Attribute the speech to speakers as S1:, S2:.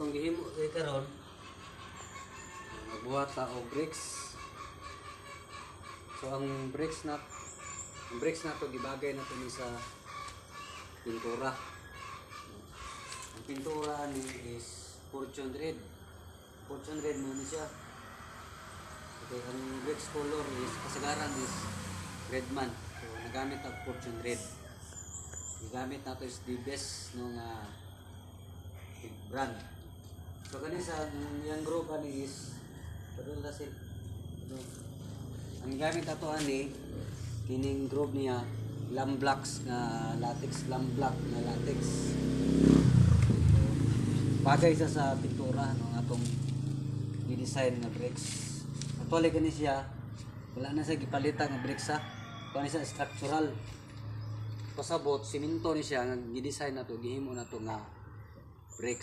S1: atong gihimo karon magbuhat ta og bricks. So ang bricks na to gibagay na to ni sa pintura. Ang pintura ni is Fortune Red. Fortune Red mo ni siya. Okay, ang bricks color is kasagaran is Redman. So nagamit ang Fortune Red. Gigamit nato is the best nung brand. So kani sa yang group ani is padul na sil. Ang gamit ato ani kining group niya Lamblacks na latex, Lamblack na latex. Bagay sa pintura ng atong i-design na bricks. Actually kani siya wala na sa gipalitan nga bricks ha. Kani siya structural. Pasabot simento ni siya nga gi-design nato gihimo nato nga bricks.